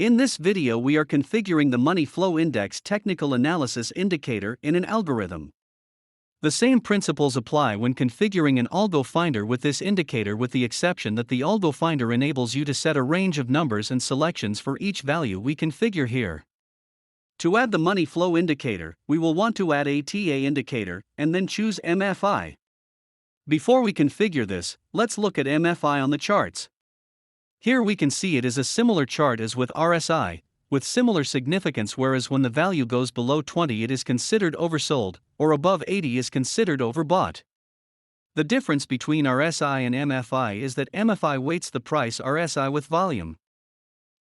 In this video we are configuring the money flow index technical analysis indicator in an algorithm. The same principles apply when configuring an algo-finder with this indicator, with the exception that the algo-finder enables you to set a range of numbers and selections for each value we configure here. To add the money flow indicator, we will want to add a TA indicator and then choose MFI. Before we configure this, let's look at MFI on the charts. Here we can see it is a similar chart as with RSI, with similar significance, whereas when the value goes below 20 it is considered oversold, or above 80 is considered overbought. The difference between RSI and MFI is that MFI weights the price RSI with volume.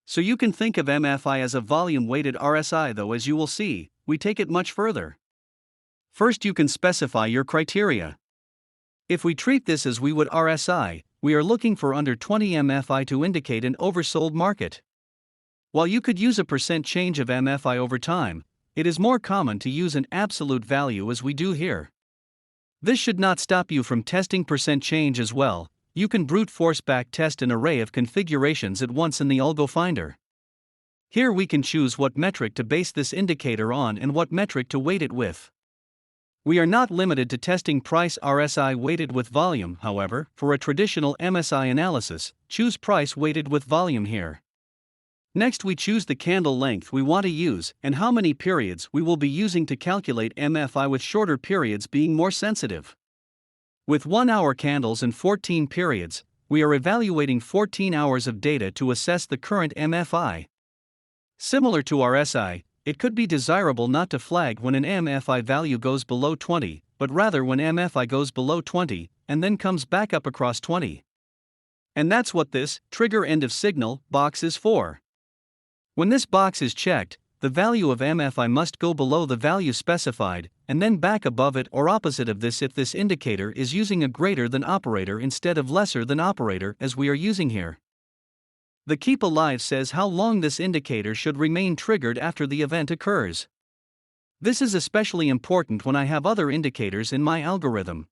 So you can think of MFI as a volume-weighted RSI, though as you will see, we take it much further. First you can specify your criteria. If we treat this as we would RSI, we are looking for under 20 MFI to indicate an oversold market. While you could use a percent change of MFI over time, it is more common to use an absolute value as we do here. This should not stop you from testing percent change as well. You can brute force back test an array of configurations at once in the algo-finder. Here we can choose what metric to base this indicator on and what metric to weight it with. We are not limited to testing price RSI weighted with volume, however. For a traditional MSI analysis, choose price weighted with volume here. Next we choose the candle length we want to use and how many periods we will be using to calculate MFI, with shorter periods being more sensitive. With 1-hour candles and 14 periods, we are evaluating 14 hours of data to assess the current MFI. Similar to RSI, it could be desirable not to flag when an MFI value goes below 20, but rather when MFI goes below 20 and then comes back up across 20. And that's what this trigger end of signal box is for. When this box is checked, the value of MFI must go below the value specified and then back above it, or opposite of this if this indicator is using a greater than operator instead of lesser than operator as we are using here. The keep alive says how long this indicator should remain triggered after the event occurs. This is especially important when I have other indicators in my algorithm.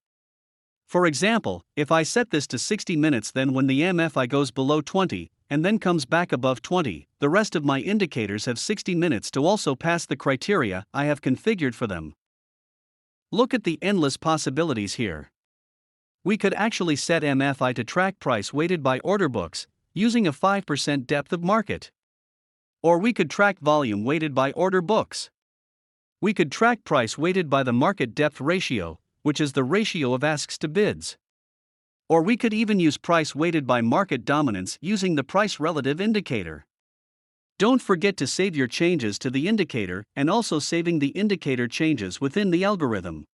For example, if I set this to 60 minutes, then when the MFI goes below 20 and then comes back above 20, the rest of my indicators have 60 minutes to also pass the criteria I have configured for them. Look at the endless possibilities here. We could actually set MFI to track price weighted by order books, using a 5% depth of market. Or we could track volume weighted by order books. We could track price weighted by the market depth ratio, which is the ratio of asks to bids. Or we could even use price weighted by market dominance using the price relative indicator. Don't forget to save your changes to the indicator and also saving the indicator changes within the algorithm.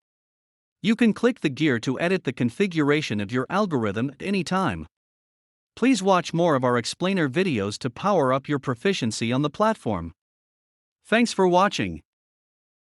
You can click the gear to edit the configuration of your algorithm at any time. Please watch more of our explainer videos to power up your proficiency on the platform. Thanks for watching.